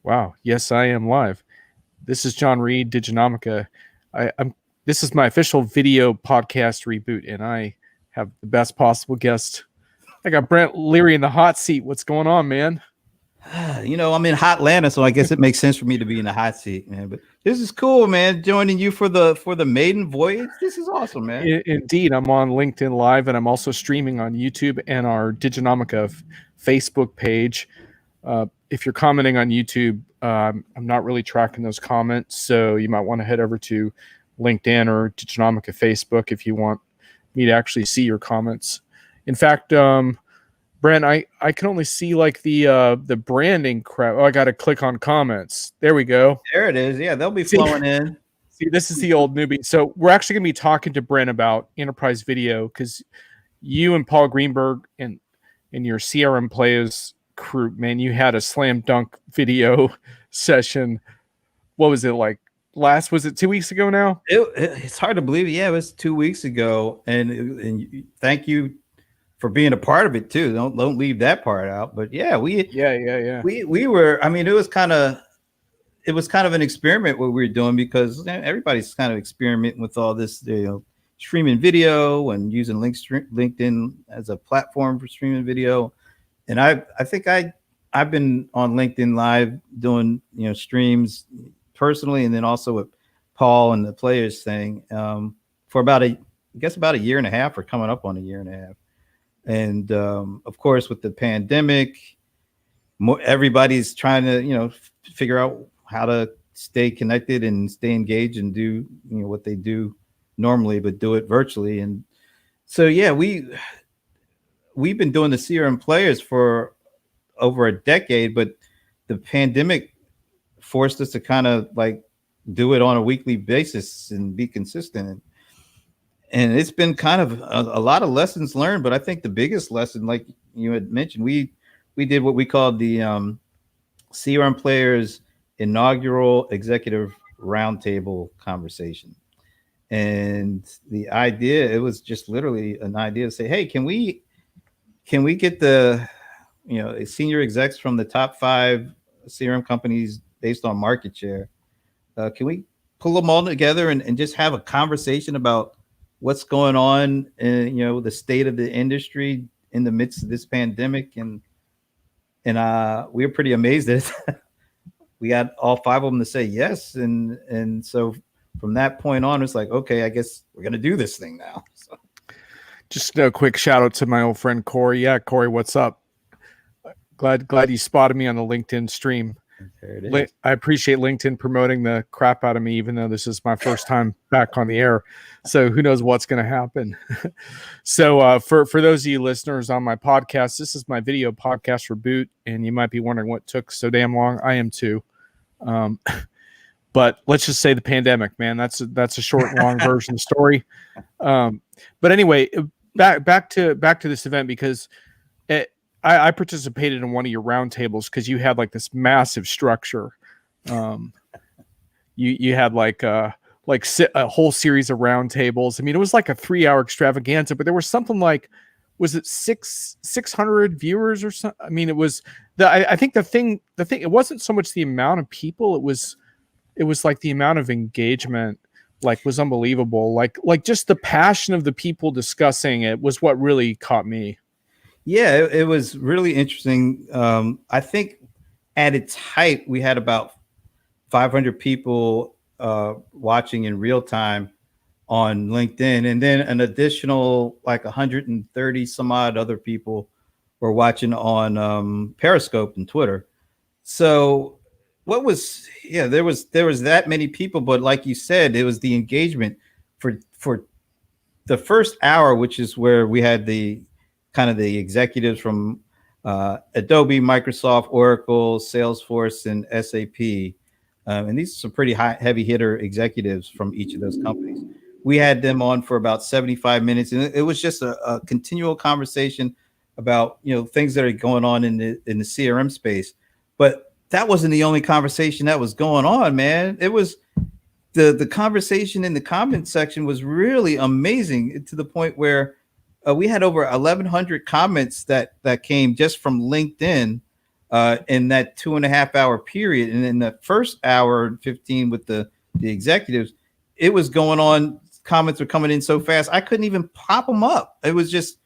Wow. Yes, I am live. This is John Reed, Diginomica. I'm. This is my official video podcast reboot, and I have the best possible guest. I got Brent Leary in the hot seat. What's going on, man? I'm in hot Atlanta, so I guess it makes sense for me to be in the hot seat, man. But this is cool, man. Joining you for the maiden voyage. This is awesome, man. Indeed, I'm on LinkedIn Live, and I'm also streaming on YouTube and our Diginomica Facebook page. If you're commenting on YouTube, I'm not really tracking those comments, so you might want to head over to LinkedIn or Diginomica Facebook if you want me to actually see your comments. In fact, Brent, I can only see like the branding crap. Oh, I got to click on comments. There we go. There it is. Yeah, they'll be flowing in. See, this is the old newbie. So we're actually going to be talking to Brent about enterprise video because you and Paul Greenberg and your CRM Playaz crew, man, you had a slam dunk video session. What was it like? Was it 2 weeks ago now? It's hard to believe. Yeah, it was 2 weeks ago, and thank you for being a part of it too. Don't leave that part out. But yeah, we were. I mean, it was kind of an experiment what we were doing because everybody's kind of experimenting with all this, streaming video and using LinkedIn as a platform for streaming video. And I think I've been on LinkedIn Live doing streams personally, and then also with Paul and the Playaz thing for about a year and a half, or coming up on a year and a half. And of course, with the pandemic, everybody's trying to figure out how to stay connected and stay engaged and do what they do normally, but do it virtually. And so yeah, we've been doing the CRM Playaz for over a decade, but the pandemic forced us to kind of like do it on a weekly basis and be consistent. And it's been kind of a lot of lessons learned, but I think the biggest lesson, like you had mentioned, we did what we called the CRM Playaz inaugural executive roundtable conversation. And the idea, it was just literally an idea to say, hey, can we get the senior execs from the top 5 CRM companies based on market share? Can we pull them all together and just have a conversation about what's going on in the state of the industry in the midst of this pandemic? And we were pretty amazed at it. We got all 5 of them to say yes, and so from that point on, it's like, okay, I guess we're gonna do this thing now. So. Just a quick shout out to my old friend Corey. Yeah, Corey, what's up? Glad you spotted me on the LinkedIn stream. There it is. I appreciate LinkedIn promoting the crap out of me, even though this is my first time back on the air. So who knows what's going to happen. So for those of you listeners on my podcast, this is my video podcast reboot, and you might be wondering what took so damn long. I am too. But let's just say the pandemic, man. That's a short and long version story. But anyway, back to this event, because I participated in one of your roundtables because you had like this massive structure. You had like a whole series of roundtables. I mean, it was like a 3-hour extravaganza, but there was something like, was it 600 viewers or something? I mean, it was I think the thing, it wasn't so much the amount of people. It was like the amount of engagement, like, was unbelievable. Like just the passion of the people discussing it was what really caught me. Yeah, it was really interesting. I think at its height, we had about 500 people watching in real time on LinkedIn, and then an additional like 130 some odd other people were watching on Periscope and Twitter. So there was that many people, but like you said, it was the engagement for the first hour, which is where we had the kind of the executives from Adobe, Microsoft, Oracle, Salesforce, and SAP. And these are some pretty heavy hitter executives from each of those companies. We had them on for about 75 minutes, and it was just a continual conversation about things that are going on in the CRM space. But that wasn't the only conversation that was going on, man. It was the conversation in the comment section was really amazing, to the point where we had over 1,100 comments that came just from LinkedIn in that 2.5 hour period. And in the first hour and 15 with the executives, it was going on. Comments were coming in so fast, I couldn't even pop them up. It was just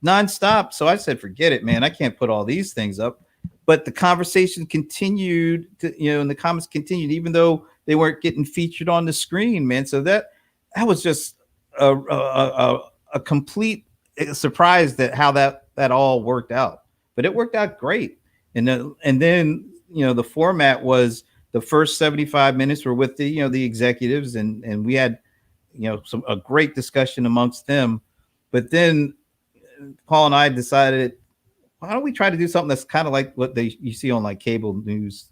nonstop. So I said, forget it, man. I can't put all these things up. But the conversation continued and the comments continued, even though they weren't getting featured on the screen, man. So that was just a complete surprise that how that all worked out. But it worked out great. And then the format was the first 75 minutes were with the the executives, and we had a great discussion amongst them. But then Paul and I decided, why don't we try to do something that's kind of like what you see on like cable news,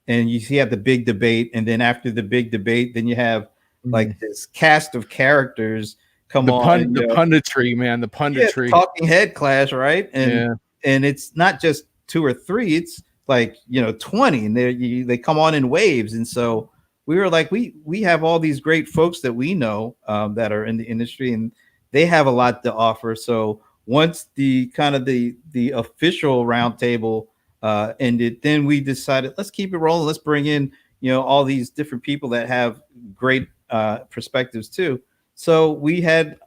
and you have the big debate, and then after the big debate, then you have like this cast of characters the punditry, man, the punditry, talking head clash, right? And it's not just 2 or 3, it's like 20, and they come on in waves. And so we were like, we have all these great folks that we know that are in the industry, and they have a lot to offer. So once the official roundtable ended, then we decided, let's keep it rolling. Let's bring in all these different people that have great perspectives too. So we had,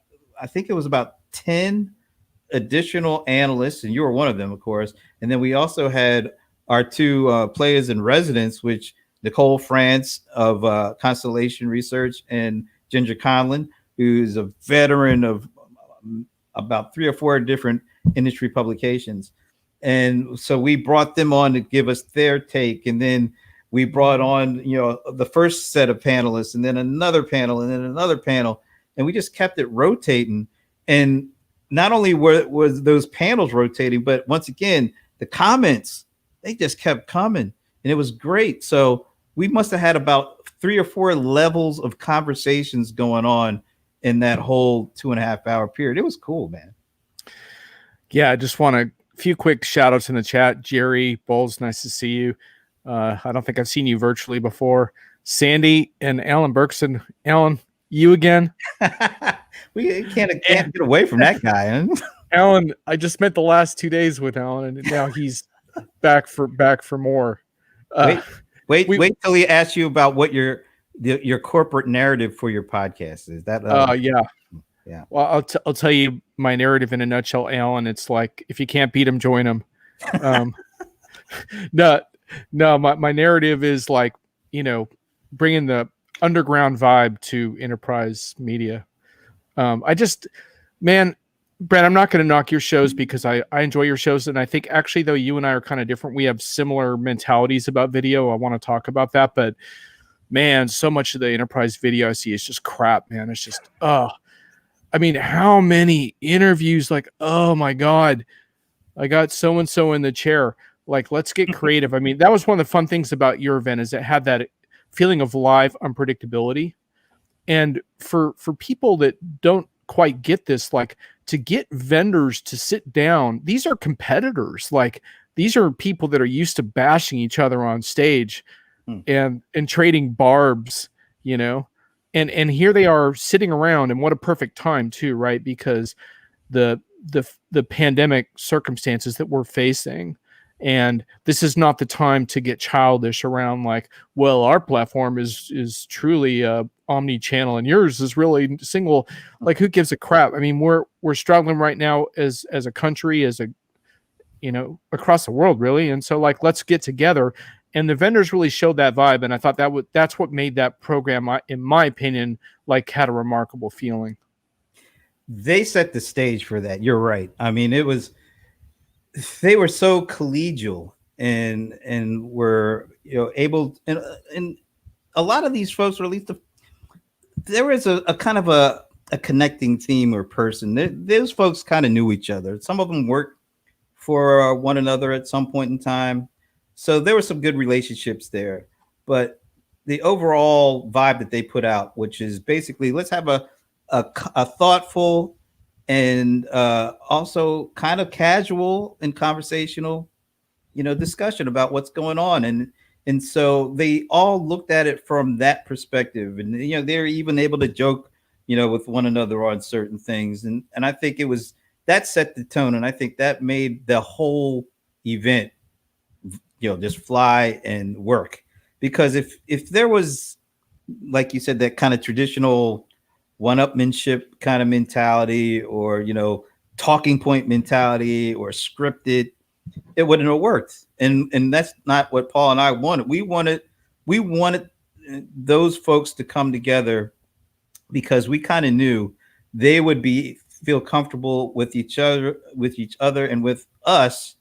I think it was about 10 additional analysts, and you were one of them, of course. And then we also had our 2 players in residence, which Nicole France of Constellation Research and Ginger Conlon, who's a veteran of about 3 or 4 different industry publications. And so we brought them on to give us their take. And then we brought on, the first set of panelists, and then another panel, and then another panel. And we just kept it rotating. And not only was those panels rotating, but once again, the comments, they just kept coming. And it was great. So we must have had about 3 or 4 levels of conversations going on in that whole 2.5 hour period. It was cool, man. Yeah, I just want a few quick shout outs in the chat. Jerry Bowles, nice to see you. I don't think I've seen you virtually before. Sandy and Alan Berkson. Alan, you again? we can't get away from that guy. Huh? Alan, I just spent the last 2 days with Alan, and now he's back for more. Wait till he asks you about what your corporate narrative for your podcast is. That yeah. Well, I'll tell you my narrative in a nutshell, Alan. It's like, if you can't beat him, join him. No, my narrative is like, bringing the underground vibe to enterprise media. Man, Brent, I'm not going to knock your shows because I enjoy your shows. And I think actually, though, you and I are kind of different. We have similar mentalities about video. I want to talk about that. But man, so much of the enterprise video I see is just crap, man. It's just, I mean, how many interviews, like, oh my God, I got so-and-so in the chair. Like, let's get creative. I mean, that was one of the fun things about your event, is it had that feeling of live unpredictability. And for people that don't quite get this, like, to get vendors to sit down, these are competitors. Like, these are people that are used to bashing each other on stage and trading barbs, and here they are sitting around, and what a perfect time too, right? Because the pandemic circumstances that we're facing, and this is not the time to get childish around like, well, our platform is truly omni-channel and yours is really single. Like, who gives a crap? I mean, we're struggling right now as a country, as a across the world, really. And so, like, let's get together. And the vendors really showed that vibe, and I thought that's what made that program, in my opinion, like, had a remarkable feeling. They set the stage for that. You're right. I mean, they were so collegial and were able, and a lot of these folks, or at least there was a kind of a connecting theme or person. Those folks kind of knew each other. Some of them worked for one another at some point in time. So there were some good relationships there, but the overall vibe that they put out, which is basically, let's have a thoughtful and also kind of casual and conversational, discussion about what's going on. And so they all looked at it from that perspective, and they're even able to joke, with one another on certain things. And I think that set the tone, and I think that made the whole event just fly and work. Because if there was, like you said, that kind of traditional one-upmanship kind of mentality, or talking point mentality, or scripted, it wouldn't have worked. And that's not what Paul and I wanted. We wanted those folks to come together because we kind of knew they would feel comfortable with each other and with us,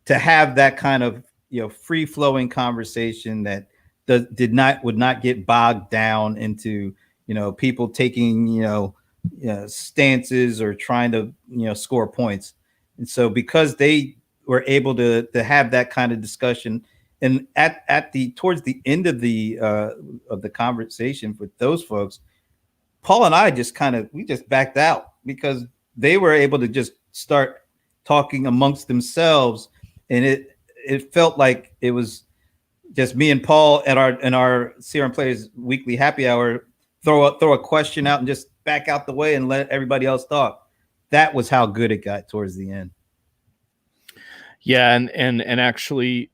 to have that kind of free flowing conversation that would not get bogged down into people taking stances or trying to score points. And so because they were able to have that kind of discussion, and at the towards the end of the conversation with those folks, Paul and I just we just backed out, because they were able to just start talking amongst themselves, and it felt like it was just me and Paul at our CRM Playaz weekly happy hour, throw a question out and just back out the way and let everybody else talk. That was how good it got towards the end. Yeah, and actually,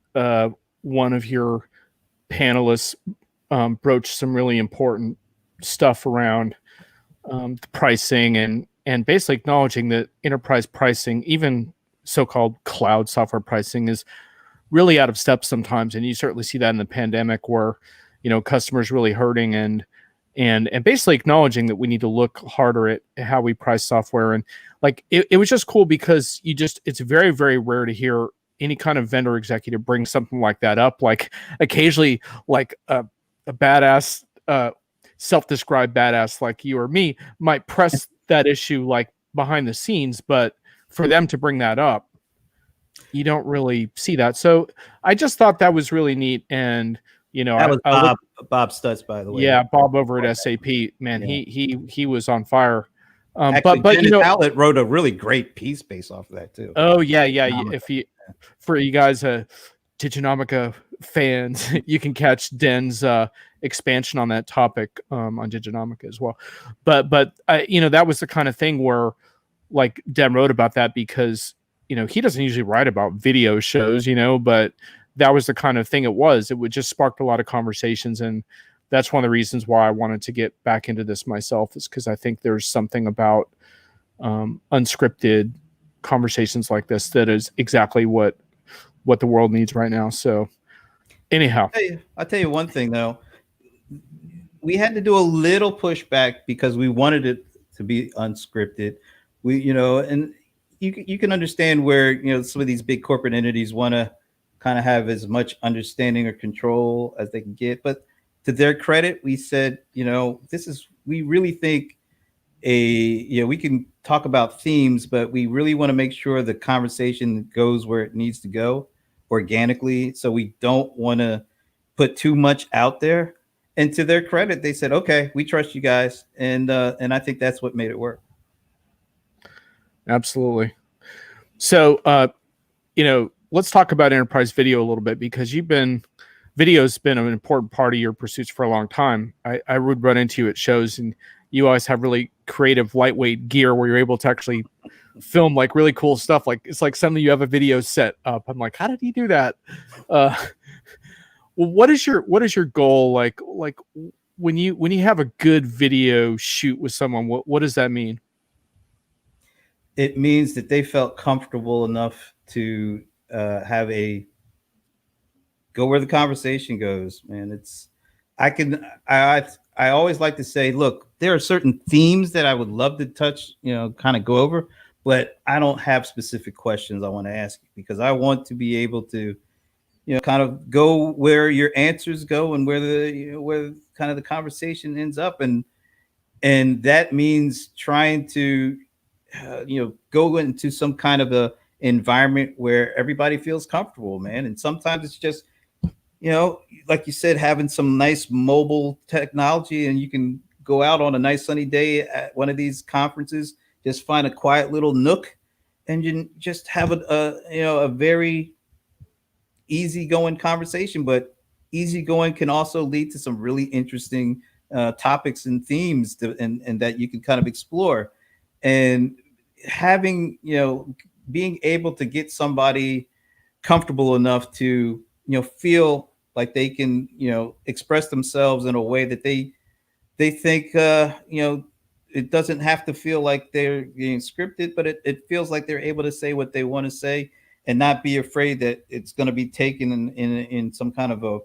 one of your panelists broached some really important stuff around the pricing, and basically acknowledging that enterprise pricing, even so-called cloud software pricing, is really out of step sometimes. And you certainly see that in the pandemic, where customers really hurting, and basically acknowledging that we need to look harder at how we price software. And like it was just cool, because it's very, very rare to hear any kind of vendor executive bring something like that up. Like occasionally, like a badass self-described badass like you or me might press that issue like behind the scenes, but for them to bring that up, you don't really see that. So I just thought that was really neat. And that was Bob Stutz, by the way. Yeah, Bob over at SAP, man, yeah. he was on fire. Actually, but Dennis Howlett wrote a really great piece based off of that too. Oh yeah. For you guys Diginomica fans, you can catch Den's expansion on that topic on Diginomica as well. But that was the kind of thing where, like, Den wrote about that, because he doesn't usually write about video shows, but that was the kind of thing it was. It would just sparked a lot of conversations, and that's one of the reasons why I wanted to get back into this myself, is because I think there's something about unscripted conversations like this that is exactly what the world needs right now. So anyhow, I'll tell you one thing though. We had to do a little pushback because we wanted it to be unscripted. And you can understand where, some of these big corporate entities want to kind of have as much understanding or control as they can get. But to their credit, we said, we really think we can talk about themes, but we really want to make sure the conversation goes where it needs to go organically. So we don't want to put too much out there. And to their credit, they said, okay, we trust you guys. And I think that's what made it work. Absolutely. So, let's talk about enterprise video a little bit, because video's been an important part of your pursuits for a long time. I would run into you at shows, and you always have really creative, lightweight gear where you're able to actually film like really cool stuff. Like it's like suddenly you have a video set up. I'm like, how did he do that? Well, what is your goal? Like when you have a good video shoot with someone, what does that mean? It means that they felt comfortable enough to go where the conversation goes, man. I always like to say, look, there are certain themes that I would love to touch, kind of go over, but I don't have specific questions I want to ask you, because I want to be able to, kind of go where your answers go and where kind of the conversation ends up. And that means trying to, go into some kind of a environment where everybody feels comfortable, man. And sometimes it's just, like you said, having some nice mobile technology, and you can go out on a nice sunny day at one of these conferences, just find a quiet little nook, and you just have a very easygoing conversation. But easygoing can also lead to some really interesting topics and themes and that you can kind of explore. And having, being able to get somebody comfortable enough to, feel like they can, express themselves in a way that they think, it doesn't have to feel like they're being scripted, but it feels like they're able to say what they want to say and not be afraid that it's going to be taken in some kind of a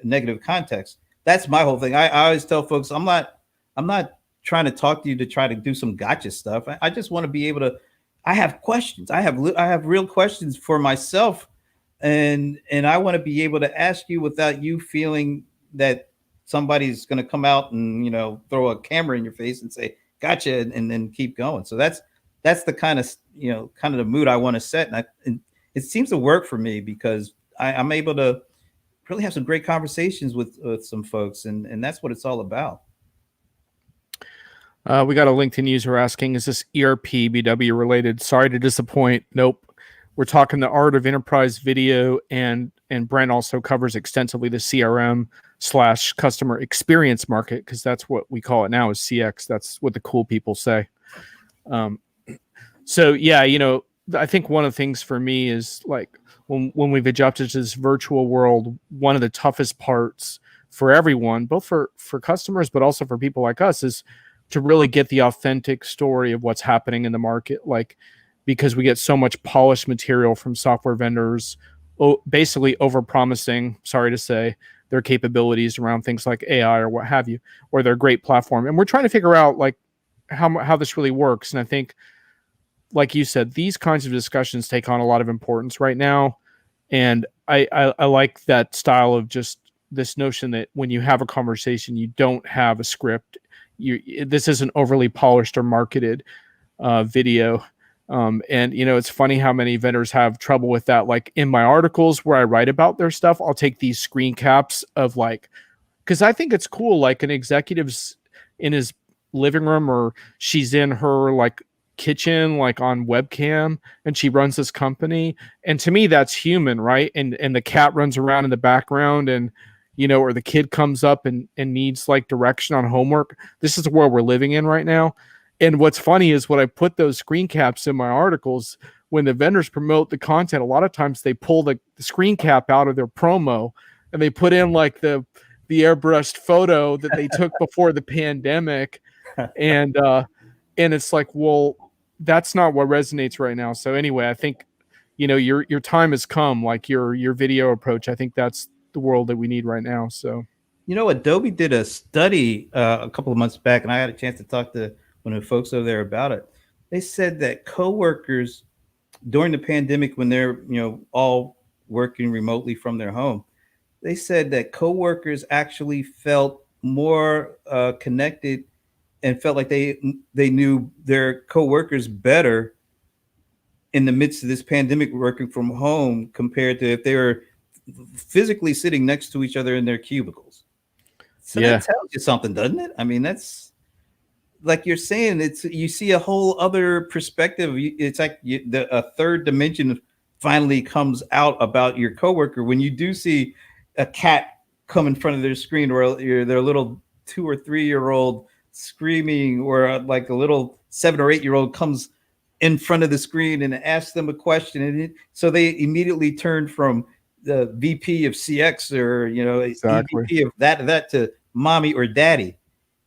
negative context. That's my whole thing. I always tell folks, I'm not trying to talk to you to try to do some gotcha stuff. I just want to be able to. I have questions. I have real questions for myself, and I want to be able to ask you without you feeling that somebody's going to come out and throw a camera in your face and say gotcha, and then keep going. So that's the kind of the mood I want to set, and it seems to work for me because I'm able to really have some great conversations with some folks, and that's what it's all about. We got a LinkedIn user asking, is this ERP BW related? Sorry to disappoint. Nope. We're talking the art of enterprise video, and Brent also covers extensively the CRM / customer experience market, because that's what we call it now, is CX. That's what the cool people say. So yeah, I think one of the things for me is like when we've adjusted to this virtual world, one of the toughest parts for everyone, both for customers, but also for people like us, is to really get the authentic story of what's happening in the market. Like, because we get so much polished material from software vendors, basically over-promising, sorry to say, their capabilities around things like AI or what have you, or their great platform. And we're trying to figure out like how this really works. And I think, like you said, these kinds of discussions take on a lot of importance right now. And I like that style of just this notion that when you have a conversation, you don't have a script. This isn't overly polished or marketed video. And it's funny how many vendors have trouble with that. Like in my articles where I write about their stuff, I'll take these screen caps of like, because I think it's cool. Like an executive's in his living room, or she's in her like kitchen, like on webcam, and she runs this company. And to me, that's human, right? And the cat runs around in the background, and or the kid comes up and needs like direction on homework. This is the world we're living in right now. And what's funny is when I put those screen caps in my articles, when the vendors promote the content, a lot of times they pull the screen cap out of their promo and they put in like the airbrushed photo that they took before the pandemic. And it's like, well, that's not what resonates right now. So anyway, I think, your time has come, like your video approach. I think that's the world that we need right now. So, Adobe did a study a couple of months back, and I had a chance to talk to one of the folks over there about it. They said that coworkers during the pandemic, when they're all working remotely from their home, they said that coworkers actually felt more connected and felt like they knew their coworkers better in the midst of this pandemic working from home compared to if they were physically sitting next to each other in their cubicles. So that tells you something, doesn't it? I mean, that's like you're saying, you see a whole other perspective. It's like a third dimension finally comes out about your coworker when you do see a cat come in front of their screen, or their little 2 or 3 year old screaming, or like a little 7 or 8 year old comes in front of the screen and asks them a question, and so they immediately turn from the VP of CX or exactly. EVP of that to mommy or daddy,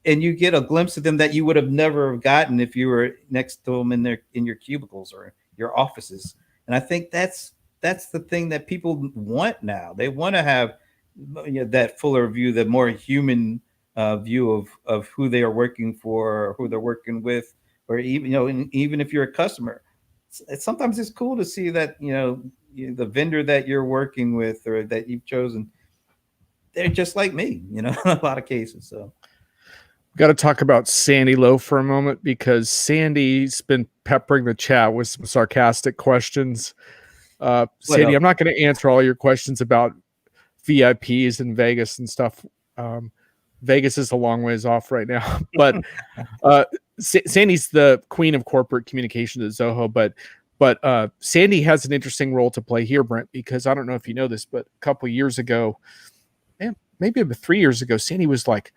and you get a glimpse of them that you would have never gotten if you were next to them in your cubicles or your offices. And I think that's the thing that people want now. They want to have that fuller view, the more human view of who they are working for, or who they're working with, or even even if you're a customer, sometimes it's cool to see that the vendor that you're working with or that you've chosen, they're just like me, in a lot of cases. So got to talk about Sandy Lowe for a moment, because Sandy's been peppering the chat with some sarcastic questions. Sandy, I'm not going to answer all your questions about VIPs in Vegas and stuff. Vegas is a long ways off right now, but Sandy's the queen of corporate communications at Zoho. But Sandy has an interesting role to play here, Brent, because I don't know if you know this, but a couple of years ago, maybe about 3 years ago, Sandy was like,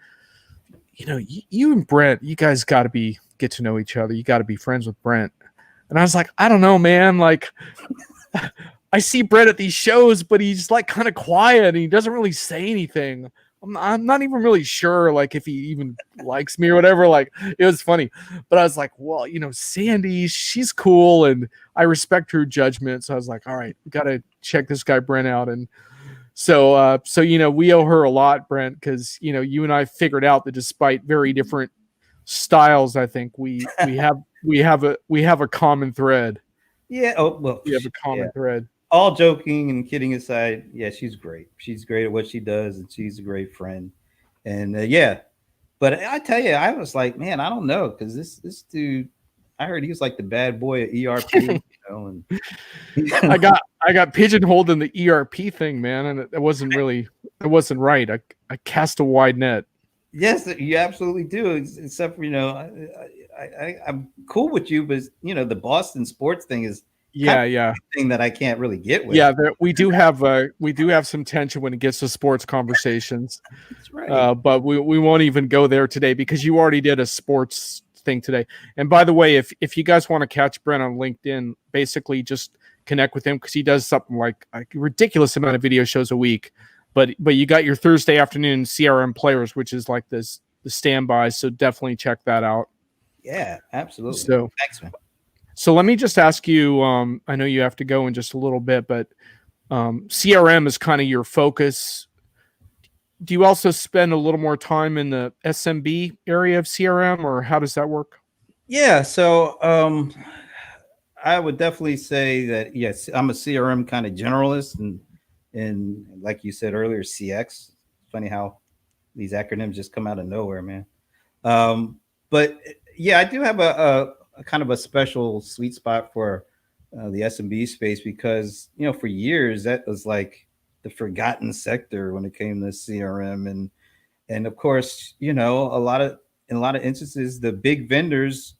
you and Brent, you guys got to get to know each other. You got to be friends with Brent. And I was like, I don't know, man. Like, I see Brent at these shows, but he's like kind of quiet and he doesn't really say anything. I'm not even really sure like if he even likes me or whatever. Like it was funny, but I was like, well, Sandy, she's cool and I respect her judgment. So I was like, all right, we got to check this guy Brent out. And so we owe her a lot, Brent, because you and I figured out that despite very different styles, I think we have a common thread. Yeah. Oh well, we have a common thread. All joking and kidding aside, yeah, she's great. She's great at what she does, and she's a great friend. And but I tell you, I was like, man, I don't know, because this dude, I heard he was like the bad boy at ERP, and I got pigeonholed in the ERP thing, man, and it wasn't right. I cast a wide net. Yes, you absolutely do. Except for I'm cool with you, but the Boston sports thing is thing that I can't really get with. Yeah, we do have some tension when it gets to sports conversations. That's right. But we won't even go there today because you already did a sports thing today. And by the way, if you guys want to catch Brent on LinkedIn, basically just connect with him because he does something like a ridiculous amount of video shows a week. But you got your Thursday afternoon CRM Playaz, which is like the standby. So definitely check that out. Yeah, absolutely. So thanks, man. So let me just ask you, I know you have to go in just a little bit, but CRM is kind of your focus. Do you also spend a little more time in the SMB area of CRM, or how does that work? Yeah, so I would definitely say that, yes, I'm a CRM kind of generalist, and like you said earlier, CX. Funny how these acronyms just come out of nowhere, man. But yeah, I do have a kind of a special sweet spot for the SMB space because for years that was like the forgotten sector when it came to CRM, and of course in a lot of instances the big vendors,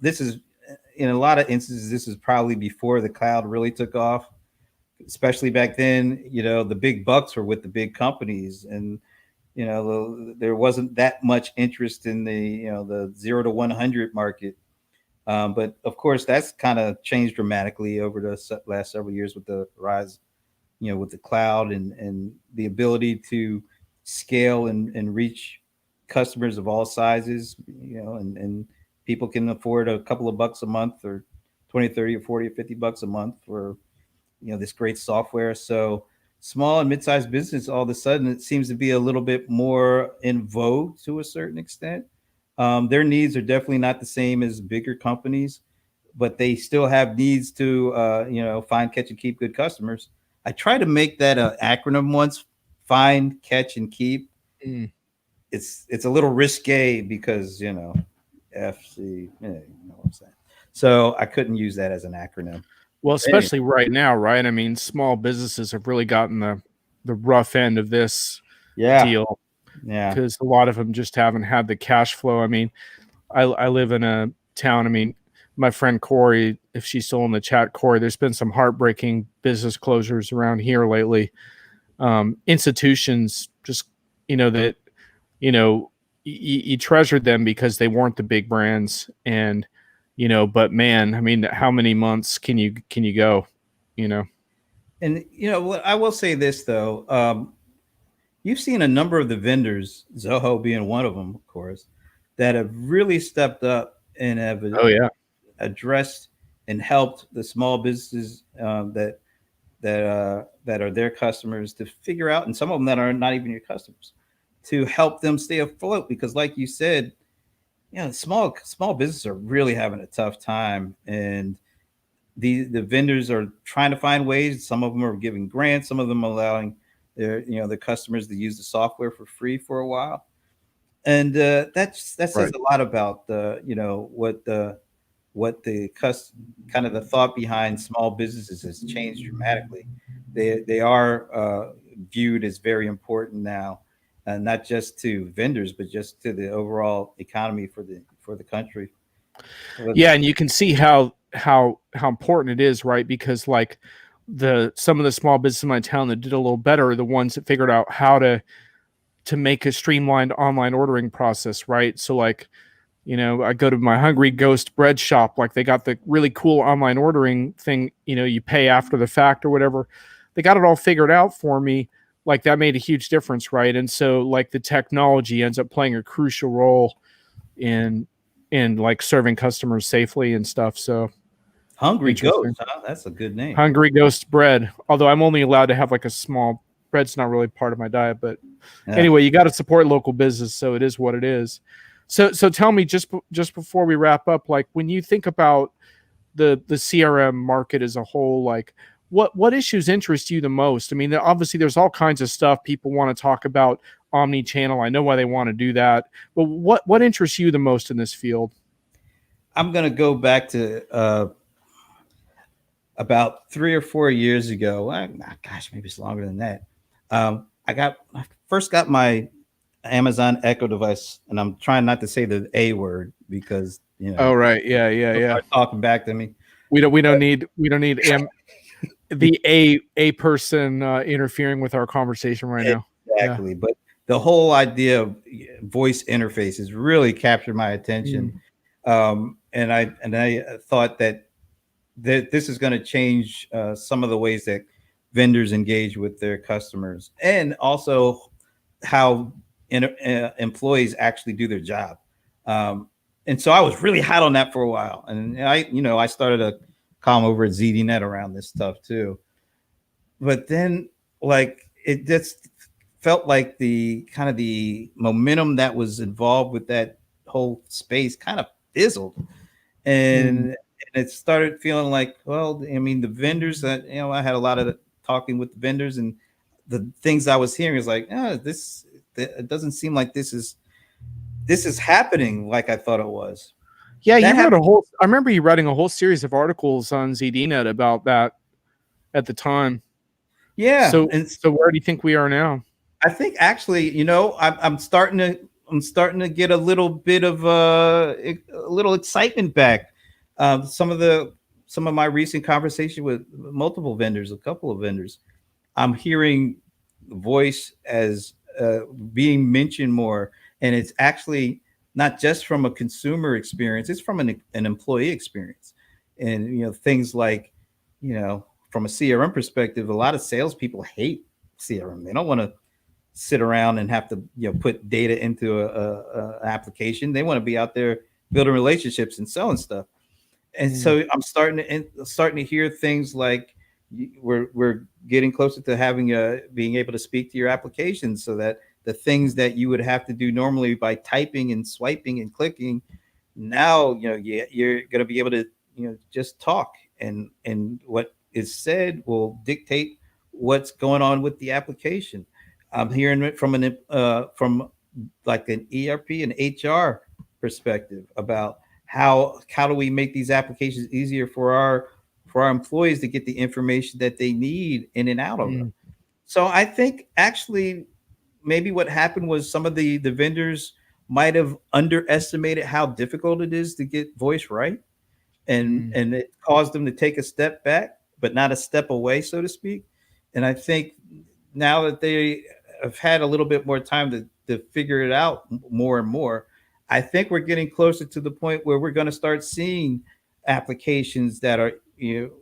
this is in a lot of instances this is probably before the cloud really took off, especially back then. The big bucks were with the big companies, and there wasn't that much interest in the 0 to 100 market. But of course, that's kind of changed dramatically over the last several years with the rise, with the cloud and the ability to scale and reach customers of all sizes, and people can afford a couple of bucks a month, or 20, 30, or 40, or 50 bucks a month for, this great software. So small and mid-sized business, all of a sudden, it seems to be a little bit more in vogue to a certain extent. Their needs are definitely not the same as bigger companies, but they still have needs to, find, catch, and keep good customers. I tried to make that an acronym once: find, catch, and keep. It's a little risque because FC, you know what I'm saying. So I couldn't use that as an acronym. Well, especially right now, right? I mean, small businesses have really gotten the rough end of this deal. Yeah, because a lot of them just haven't had the cash flow. I mean, I live in a town. I mean, my friend Corey, if she's still in the chat, Corey, there's been some heartbreaking business closures around here lately. Institutions just, that, you treasured them because they weren't the big brands, and but man, I mean, how many months can you go, And I will say this though, you've seen a number of the vendors, Zoho being one of them, of course, that have really stepped up and have addressed and helped the small businesses that are their customers to figure out, and some of them that are not even your customers, to help them stay afloat. Because, like you said, small businesses are really having a tough time, and the vendors are trying to find ways. Some of them are giving grants, some of them allowing their customers to use the software for free for a while, and that says a lot about what the kind of the thought behind small businesses has changed dramatically. They are viewed as very important now, not just to vendors, but just to the overall economy for the country. Yeah, and you can see how important it is, right? Because like some of the small businesses in my town that did a little better are the ones that figured out how to make a streamlined online ordering process, right? So like I go to my Hungry Ghost bread shop. Like, they got the really cool online ordering thing. You pay after the fact or whatever. They got it all figured out for me. Like, that made a huge difference, right? And so, like, the technology ends up playing a crucial role in like serving customers safely and stuff. So Hungry Ghost, huh? That's a good name. Hungry Ghost bread. Although I'm only allowed to have like a small bread's not really part of my diet, but anyway, you got to support local business, so it is what it is. So tell me, just before we wrap up, like, when you think about the CRM market as a whole, like, what issues interest you the most? I mean, obviously there's all kinds of stuff people want to talk about, omni-channel. I know why they want to do that, but what interests you the most in this field? I'm going to go back to about 3 or 4 years ago. Gosh, maybe it's longer than that. I first got my Amazon Echo device, and I'm trying not to say the A word because Oh right, yeah. Talking back to me. We don't need the a person interfering with our conversation right now. Exactly, yeah. But the whole idea of voice interfaces really captured my attention, and I thought that this is going to change some of the ways that vendors engage with their customers, and also how employees actually do their job. And so I was really hot on that for a while, and I started a column over at ZDNet around this stuff too. But then, like, it just felt like the momentum that was involved with that whole space kind of fizzled, and it started feeling like, well, I mean, the vendors that I had a lot of talking with the vendors, and the things I was hearing is like, it doesn't seem like this is happening like I thought it was. Yeah, you wrote I remember you writing a whole series of articles on ZDNet about that at the time. Yeah. So where do you think we are now? I think actually, I'm starting to get a little bit of a little excitement back. Some of my recent conversation with multiple vendors, a couple of vendors, I'm hearing voice as being mentioned more, and it's actually not just from a consumer experience; it's from an employee experience. And things like, from a CRM perspective, a lot of salespeople hate CRM. They don't want to sit around and have to put data into a application. They want to be out there building relationships and selling stuff. And so I'm starting to hear things like, we're getting closer to having being able to speak to your applications, so that the things that you would have to do normally by typing and swiping and clicking, now you're going to be able to just talk, and what is said will dictate what's going on with the application. I'm hearing it from like an ERP and HR perspective about how do we make these applications easier for our employees to get the information that they need in and out of them. So I think actually maybe what happened was some of the vendors might have underestimated how difficult it is to get voice right, and it caused them to take a step back, but not a step away, so to speak. And I think now that they have had a little bit more time to figure it out more and more, I think we're getting closer to the point where we're going to start seeing applications that are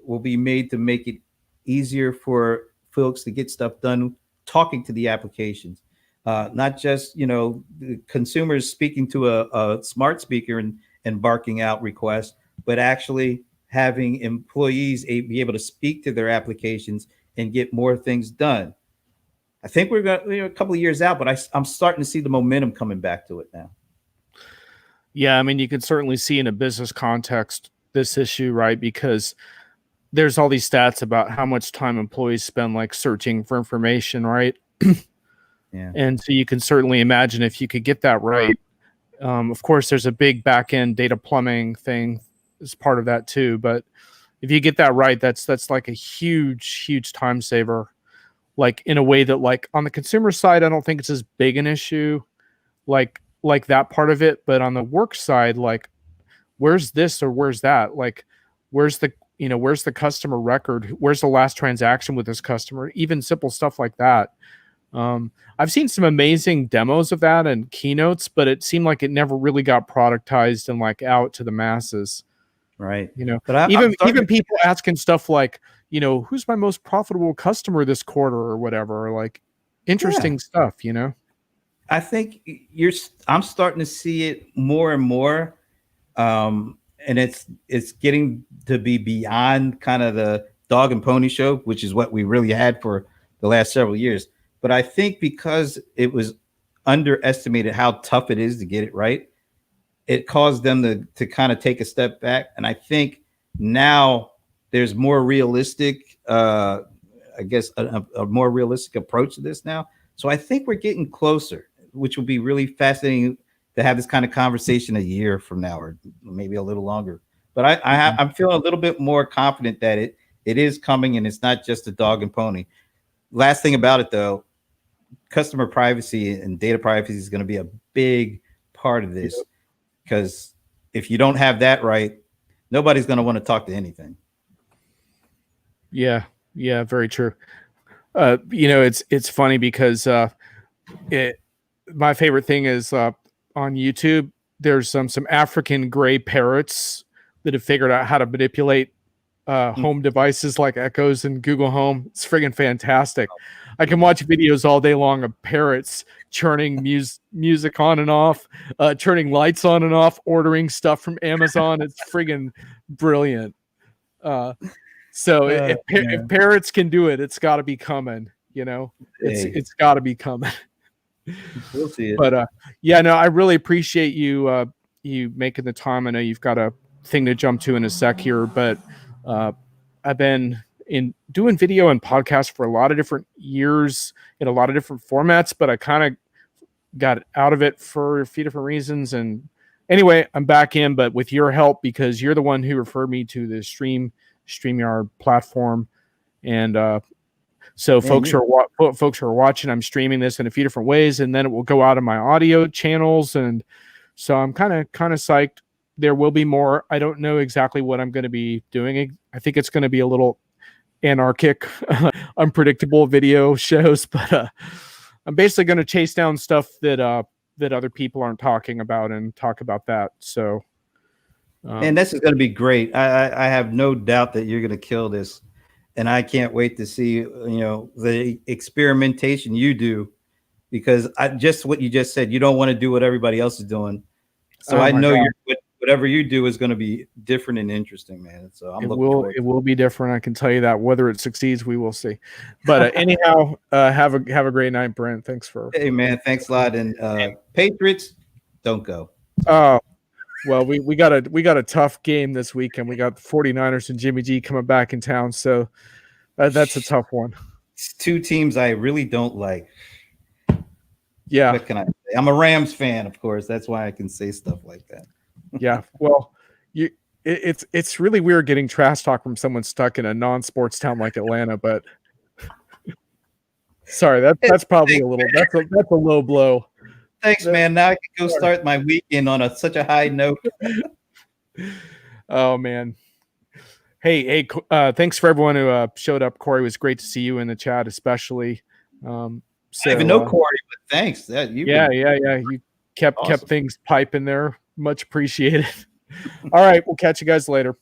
will be made to make it easier for folks to get stuff done talking to the applications, not just the consumers speaking to a smart speaker and barking out requests, but actually having employees be able to speak to their applications and get more things done. I think we're got a couple of years out, but I'm starting to see the momentum coming back to it now. Yeah, I mean, you can certainly see in a business context this issue, right? Because there's all these stats about how much time employees spend like searching for information, right? Yeah. And so you can certainly imagine if you could get that right. Of course, there's a big back end data plumbing thing as part of that too. But if you get that right, that's like a huge time saver. Like, in a way that, like, on the consumer side, I don't think it's as big an issue, like that part of it. But on the work side, like, where's this or where's that? Like, where's the customer record? Where's the last transaction with this customer? Even simple stuff like that. I've seen some amazing demos of that and keynotes, but it seemed like it never really got productized and like out to the masses. Right. You know, but even people asking stuff like, you know, who's my most profitable customer this quarter or whatever, like interesting stuff, you know. I think I'm starting to see it more and more. And it's getting to be beyond kind of the dog and pony show, which is what we really had for the last several years. But I think because it was underestimated how tough it is to get it right, it caused them to kind of take a step back. And I think now there's more realistic, I guess, a more realistic approach to this now. So I think we're getting closer, which will be really fascinating to have this kind of conversation a year from now, or maybe a little longer. But I'm feeling a little bit more confident that it is coming, and it's not just a dog and pony. Last thing about it, though, customer privacy and data privacy is going to be a big part of this, because if you don't have that right, nobody's going to want to talk to anything. Yeah, very true. You know, it's funny because my favorite thing is on YouTube, there's some African gray parrots that have figured out how to manipulate home devices like Echoes and Google Home. It's friggin' fantastic. I can watch videos all day long of parrots churning music on and off, turning lights on and off, ordering stuff from Amazon. It's friggin' brilliant. So if parrots can do it, it's got to be coming. You know, it's got to be coming. We'll see it. But yeah, no, I really appreciate you you making the time. I know you've got a thing to jump to in a sec here, but I've been doing video and podcast for a lot of different years in a lot of different formats, but I kind of got out of it for a few different reasons. And anyway, I'm back in, but with your help, because you're the one who referred me to the StreamYard platform. And so folks who are watching, I'm streaming this in a few different ways, and then it will go out on my audio channels. And so I'm kind of psyched. There will be more. I don't know exactly what I'm going to be doing. I think it's going to be a little anarchic, unpredictable video shows, but I'm basically going to chase down stuff that other people aren't talking about and talk about that. So, and this is going to be great. I have no doubt that you're going to kill this, and I can't wait to see the experimentation you do, because just what you just said, you don't want to do what everybody else is doing. So I know whatever you do is going to be different and interesting, man. So it will be different. I can tell you that. Whether it succeeds, we will see. But anyhow, have a great night, Brent. Thanks for. Hey, man. Thanks a lot. And Patriots, don't go. Oh, well, we got a tough game this weekend. We got the 49ers and Jimmy G coming back in town, so that's a tough one. It's two teams I really don't like. Yeah. What can I say? I'm a Rams fan, of course. That's why I can say stuff like that. Yeah. Well, it's really weird getting trash talk from someone stuck in a non-sports town like Atlanta, but sorry, that's probably a little that's a low blow. Thanks, man. Now I can go start my weekend on such a high note. Oh man. Hey, thanks for everyone who showed up. Corey, it was great to see you in the chat, especially. I even know Corey, but thanks. Yeah. You kept things piping there. Much appreciated. All right, we'll catch you guys later.